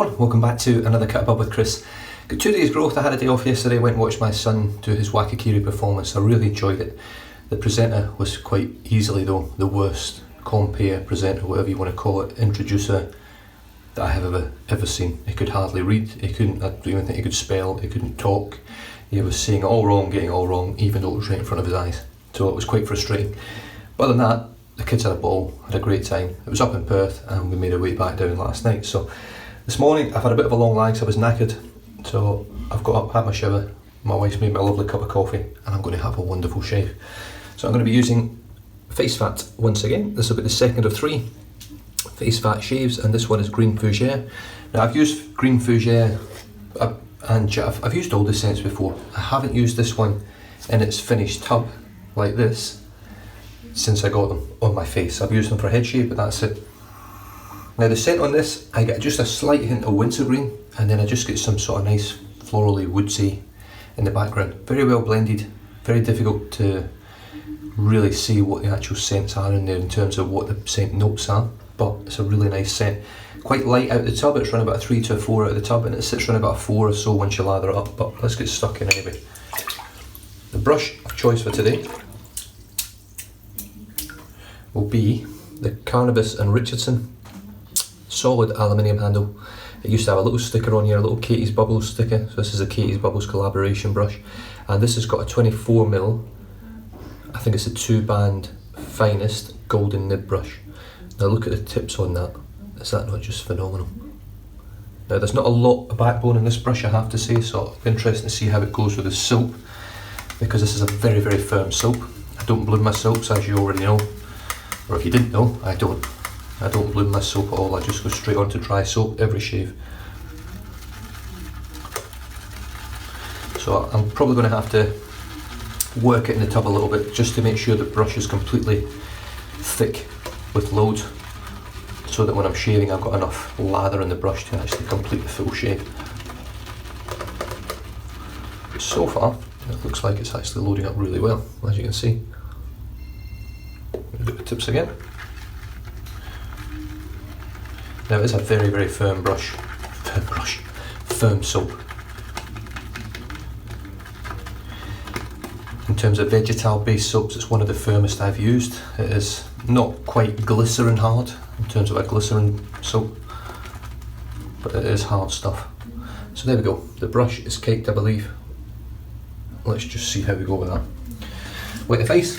everyone, welcome back to another Cut Above with Chris. Got 2 days growth. I had a day off yesterday, went and watched my son do his Wakakiri performance. I really enjoyed it. The presenter was quite easily though the worst compere, presenter, whatever you want to call it, introducer that I have ever seen. He could hardly read, I don't even think he could spell, he couldn't talk. He was saying it all wrong, getting it all wrong, even though it was right in front of his eyes. So it was quite frustrating. But other than that, the kids had a ball, had a great time. It was up in Perth and we made our way back down last night. So this morning I've had a bit of a long lie because I was knackered. So I've got up, had my shower, my wife's made me a lovely cup of coffee and I'm going to have a wonderful shave. So I'm going to be using Face Fat once again. This will be the second of 3 Face Fat shaves, and this one is Green Fougere. Now I've used Green Fougere and I've used all the scents before. I haven't used this one in its finished tub like this since I got them on my face. I've used them for a head shave, but that's it. Now the scent on this, I get just a slight hint of wintergreen, and then I just get some sort of nice florally woodsy in the background. Very well blended, very difficult to really see what the actual scents are in there in terms of what the scent notes are, but it's a really nice scent. Quite light out the tub, it's running about a 3 to a 4 out of the tub, and it sits around about a 4 or so once you lather it up, but let's get stuck in anyway. The brush of choice for today will be the Carnavis and Richardson solid aluminium handle. It used to have a little sticker on here, a little Katie's Bubbles sticker, so this is a Katie's Bubbles collaboration brush, and this has got a 24mm, I think it's a 2-band finest golden nib brush. Now look at the tips on that, is that not just phenomenal? Now there's not a lot of backbone in this brush, I have to say, so it's interesting to see how it goes with the soap, because this is a very firm soap. I don't bloom my soaps, as you already know, or if you didn't know, I don't bloom my soap at all. I just go straight on to dry soap every shave. So I'm probably going to have to work it in the tub a little bit just to make sure the brush is completely thick with loads, so that when I'm shaving I've got enough lather in the brush to actually complete the full shave. So far it looks like it's actually loading up really well, as you can see. Do the tips again. Now it is a very firm brush, firm soap. In terms of vegetal based soaps, it's one of the firmest I've used. It is not quite glycerin hard in terms of a glycerin soap, but it is hard stuff. So there we go, the brush is caked, I believe. Let's just see how we go with that. Wet the face.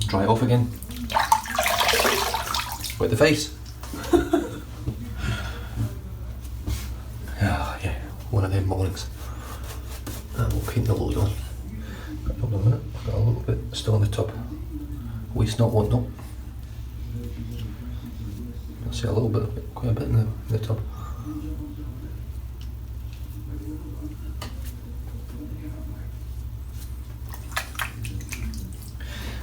Dry it off again. Wet the face. Yeah, one of them mornings. And we'll keep the load on. Hold on a minute, I've got a little bit still on the top. Waste not, want not. You'll see a little bit, quite a bit in the top.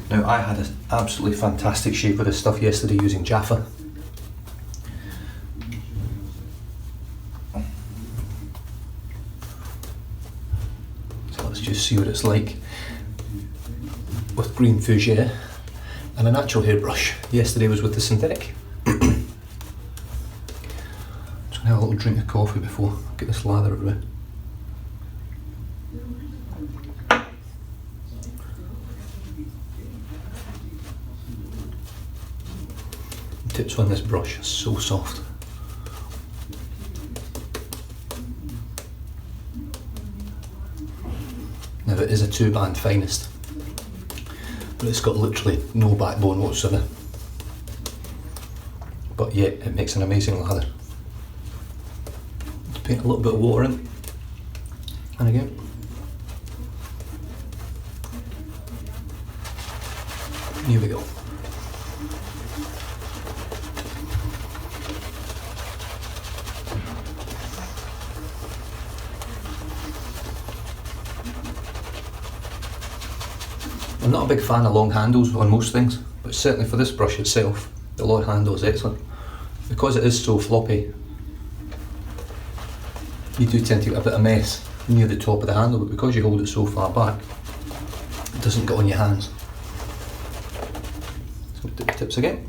Now I had an absolutely fantastic shave with this stuff yesterday using Jaffa. So let's just see what it's like with Green Fougere and a natural hairbrush. Yesterday was with the synthetic. Just gonna have a little drink of coffee before I get this lather everywhere. Tips on this brush are so soft. Now it is a 2-band finest, but it's got literally no backbone whatsoever. But yet it makes an amazing lather. Let's paint a little bit of water in, and again. Here we go. I'm not a big fan of long handles on most things, but certainly for this brush itself, the long handle is excellent. Because it is so floppy, you do tend to get a bit of mess near the top of the handle, but because you hold it so far back, it doesn't get on your hands. So do the tips again.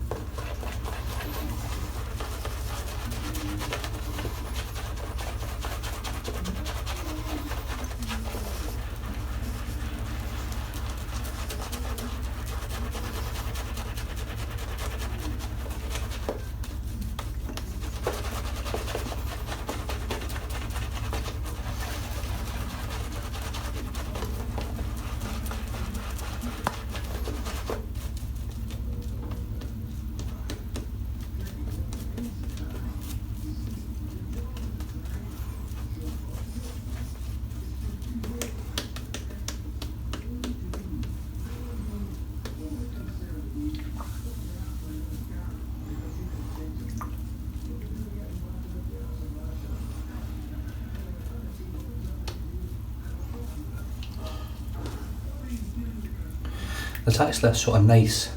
There's actually a sort of nice,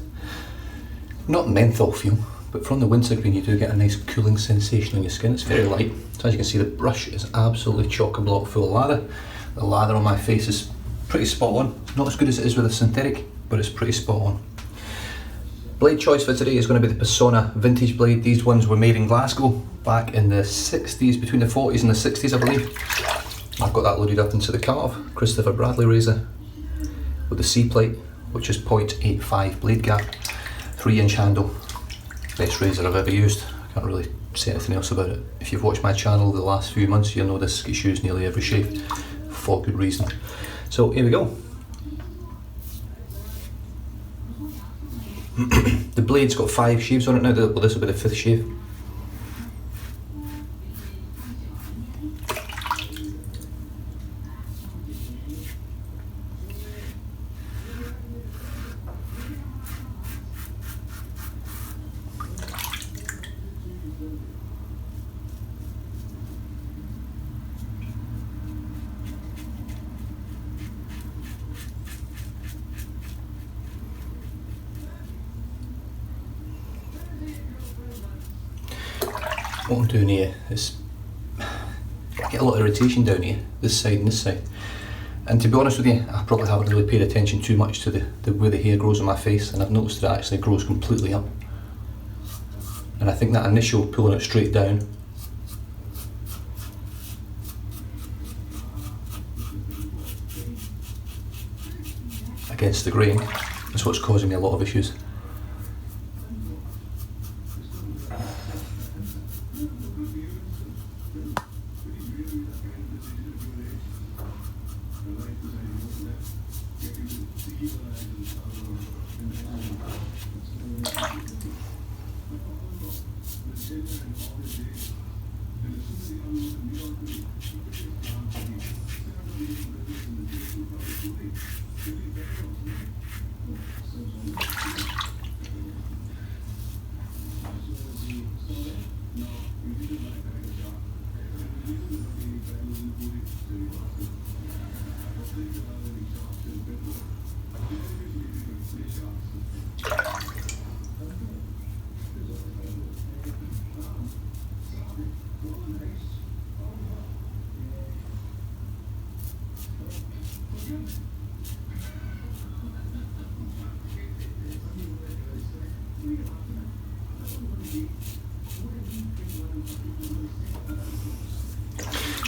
not menthol feel, but from the wintergreen you do get a nice cooling sensation on your skin. It's very light. So as you can see, the brush is absolutely chock-a-block full of lather. The lather on my face is pretty spot on. Not as good as it is with a synthetic, but it's pretty spot on. Blade choice for today is going to be the Persona vintage blade. These ones were made in Glasgow back in the 60s, between the 40s and the 60s I believe. I've got that loaded up into the Karve Christopher Bradley razor with the C plate, which is 0.85 blade gap, 3-inch handle. Best razor I've ever used. I can't really say anything else about it. If you've watched my channel the last few months, you'll know this gets used nearly every shave for good reason. So here we go. The blade's got 5 shaves on it now. Well, this will be the 5th shave. What I'm doing here is I get a lot of irritation down here, this side and this side. And to be honest with you, I probably haven't really paid attention too much to the way the hair grows on my face, and I've noticed that it actually grows completely up. And I think that initial pulling it straight down against the grain is what's causing me a lot of issues.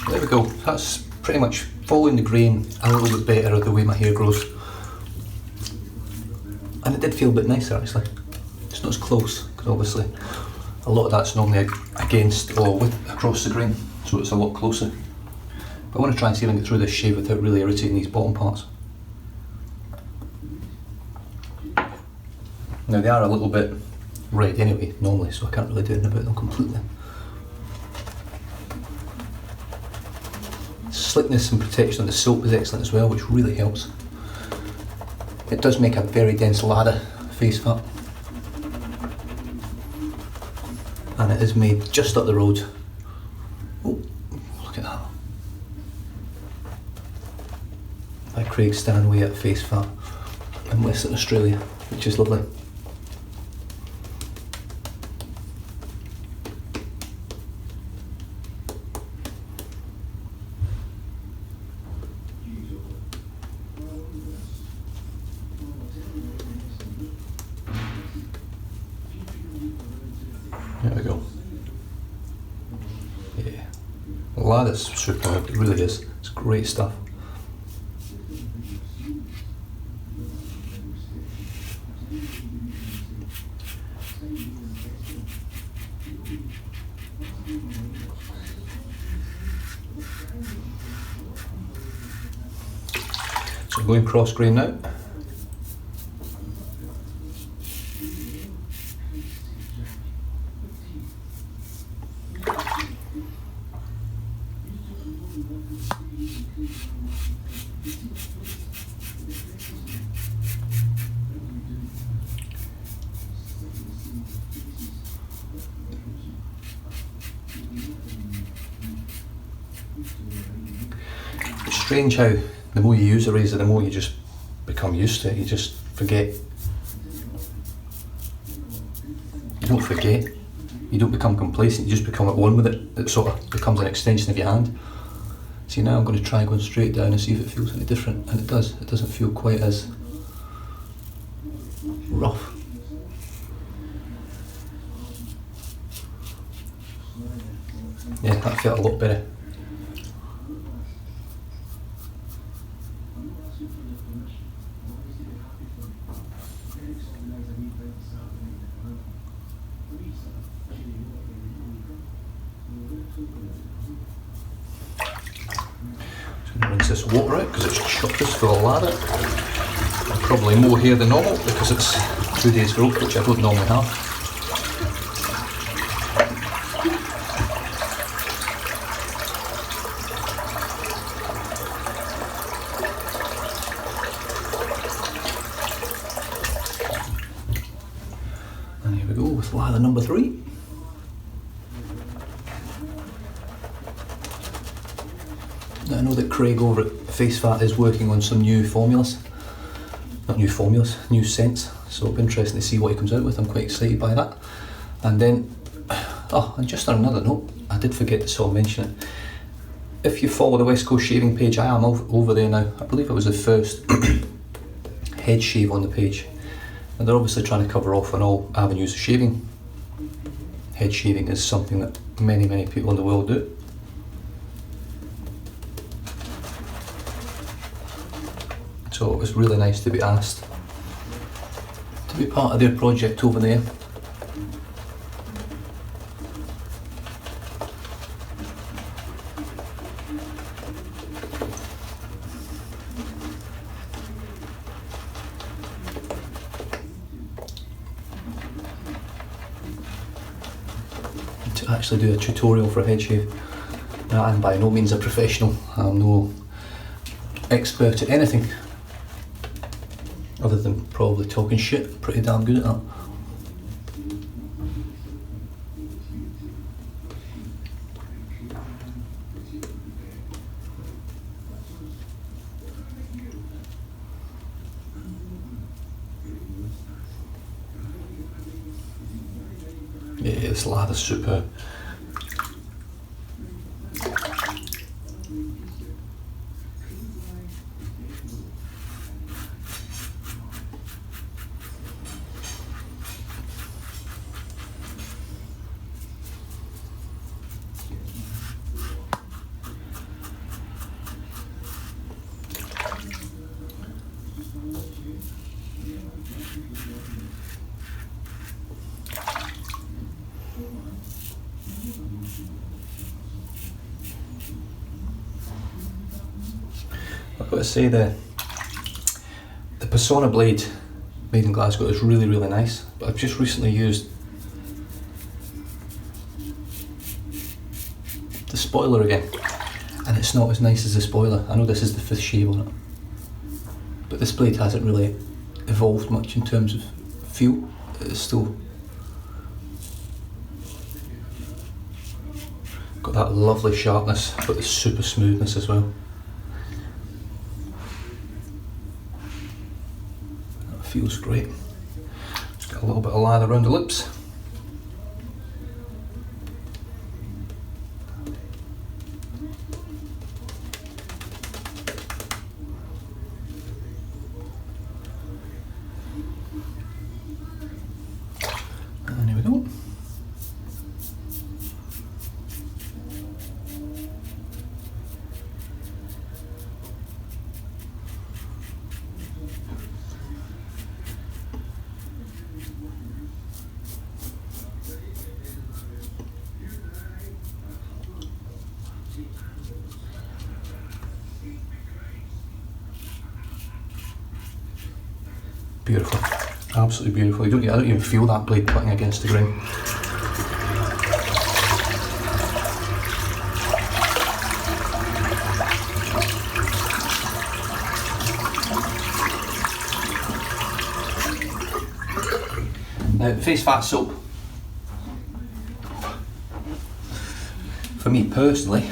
There we go, that's pretty much following the grain a little bit better of the way my hair grows. And it did feel a bit nicer actually. It's not as close, because obviously a lot of that's normally against or with across the grain, so it's a lot closer. But I want to try and see if I can get through this shave without really irritating these bottom parts. Now they are a little bit red anyway, normally, so I can't really do anything about them completely. Slickness and protection on the soap is excellent as well, which really helps. It does make a very dense lather face fat. And it is made just up the road. Oh, look at that. By Craig Stanway at Face Fat in Western Australia, which is lovely. There we go. Yeah. The lather's superb, it really is. It's great stuff. So I'm going cross grain now. It's strange how the more you use a razor, the more you just become used to it. You just forget. You don't forget. You don't become complacent, you just become at one with it. It sort of becomes an extension of your hand. See, now I'm going to try going straight down and see if it feels any different, and it does. It doesn't feel quite as rough. Yeah, that felt a lot better. Rinse this water out because it's chock this full of lather. And probably more here than normal because it's 2 days growth, which I don't normally have. And here we go with lather number 3. I know that Craig over at Face Fat is working on some new formulas. Not new formulas, new scents. So it'll be interesting to see what he comes out with. I'm quite excited by that. And then, and just on another note, I did forget to sort of mention it. If you follow the West Coast Shaving page, I am over there now. I believe I was the first head shave on the page. And they're obviously trying to cover off on all avenues of shaving. Head shaving is something that many, many people in the world do. So it was really nice to be asked to be part of their project over there. To actually do a tutorial for a head shave. Now, I'm by no means a professional. I'm no expert at anything. Other than probably talking shit, pretty damn good at that. Yeah, this lather's superb. I've got to say the Persona blade made in Glasgow is really, really nice, but I've just recently used the spoiler again, and it's not as nice as the spoiler. I know this is the 5th shave on it, but this blade hasn't really evolved much in terms of feel. It's still got that lovely sharpness, but the super smoothness as well. That feels great. Just got a little bit of lather around the lips. And here we go. Beautiful, absolutely beautiful. I don't even feel that blade cutting against the grain. Now, Face Fat soap, for me personally,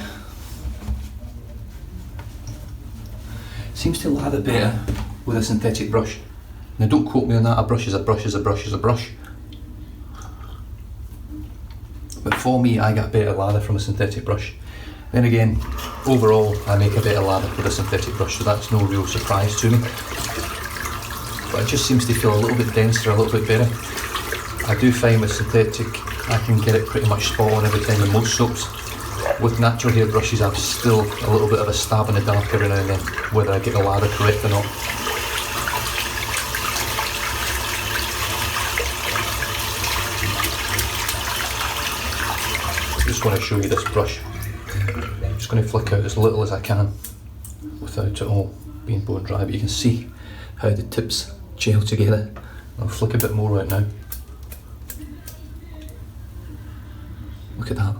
seems to lather better with a synthetic brush. Now don't quote me on that, a brush is a brush is a brush is a brush. But for me, I get better lather from a synthetic brush. Then again, overall, I make a better lather with a synthetic brush, so that's no real surprise to me. But it just seems to feel a little bit denser, a little bit better. I do find with synthetic, I can get it pretty much spot on every time with most soaps. With natural hair brushes, I've still a little bit of a stab in the dark every now and then, whether I get the lather correct or not. I just want to show you this brush. I'm just going to flick out as little as I can without it all being bone dry, but you can see how the tips gel together. I'll flick a bit more right now. Look at that.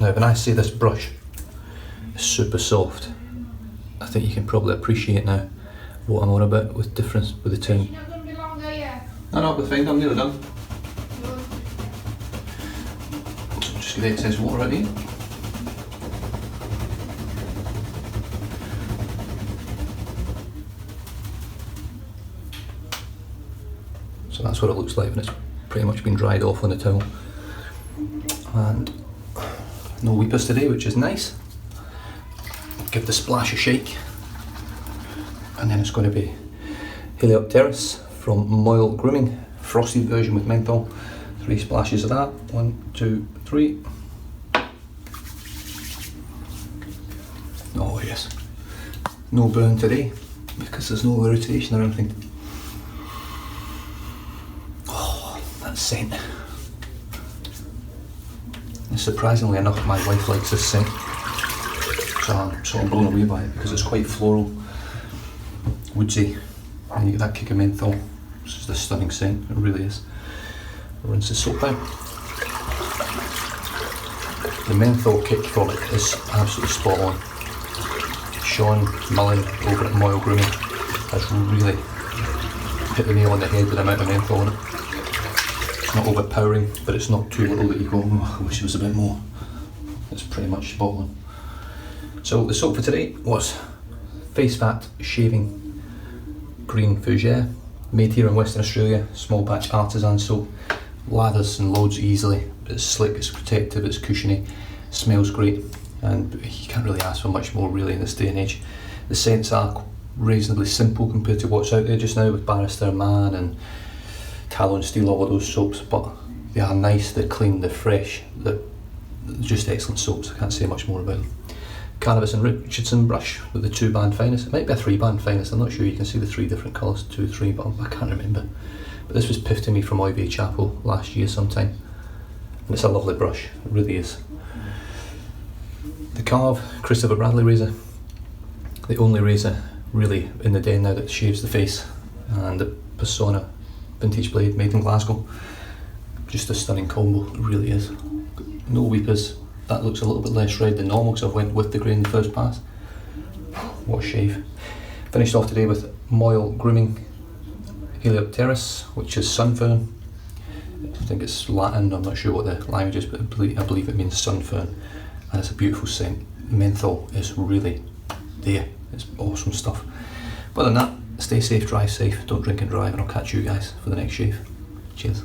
Now when I say this brush is super soft, I think you can probably appreciate now what I'm on about with difference with the time. You're not going to be long, are you? No, we're fine, I'm nearly done. Just get the excess water out here. So that's what it looks like when it's pretty much been dried off on the towel. And no weepers today, which is nice. Give the splash a shake. And then it's going to be Helioteris from MAOL Grooming, frosted version with menthol. 3 splashes of that. 1, 2, 3. Oh yes. No burn today because there's no irritation or anything. Oh, that scent. And surprisingly enough, my wife likes this scent. So I'm sort of blown away by it because it's quite floral, woodsy, and you get that kick of menthol. It's just a stunning scent, it really is. I'll rinse the soap out. The menthol kick from it is absolutely spot on. Sean Mullen over at MAOL Grooming has really hit the nail on the head with the amount of menthol in it. It's not overpowering, but it's not too little that you go, oh, I wish it was a bit more. It's pretty much spot on. So the soap for today was Face Fat Shaving Green Fougere, made here in Western Australia, small batch artisan soap. Lathers and loads easily, it's slick, it's protective, it's cushiony, smells great, and you can't really ask for much more really in this day and age. The scents are reasonably simple compared to what's out there just now with Barrister Man and Tallow and Steel, all of those soaps, but they are nice, they're clean, they're fresh, they're just excellent soaps. I can't say much more about them. Carnavis and Richardson brush with the 2-band finest. It might be a 3-band finest, I'm not sure. You can see the 3 different colours, 2, 3, but I can't remember. But this was piffed to me from Oivey Chapel last year sometime, and it's a lovely brush, it really is. The Karve Christopher Bradley razor, the only razor really in the den now that shaves the face, and the Persona vintage blade made in Glasgow. Just a stunning combo, it really is. No weepers. That looks a little bit less red than normal because I went with the grain the first pass. What a shave. Finished off today with MAOL Grooming Helioteris, which is sunfern. I think it's Latin, I'm not sure what the language is, but I believe it means sunfern. And it's a beautiful scent. Menthol is really there. It's awesome stuff. But other than that, stay safe, drive safe, don't drink and drive, and I'll catch you guys for the next shave. Cheers.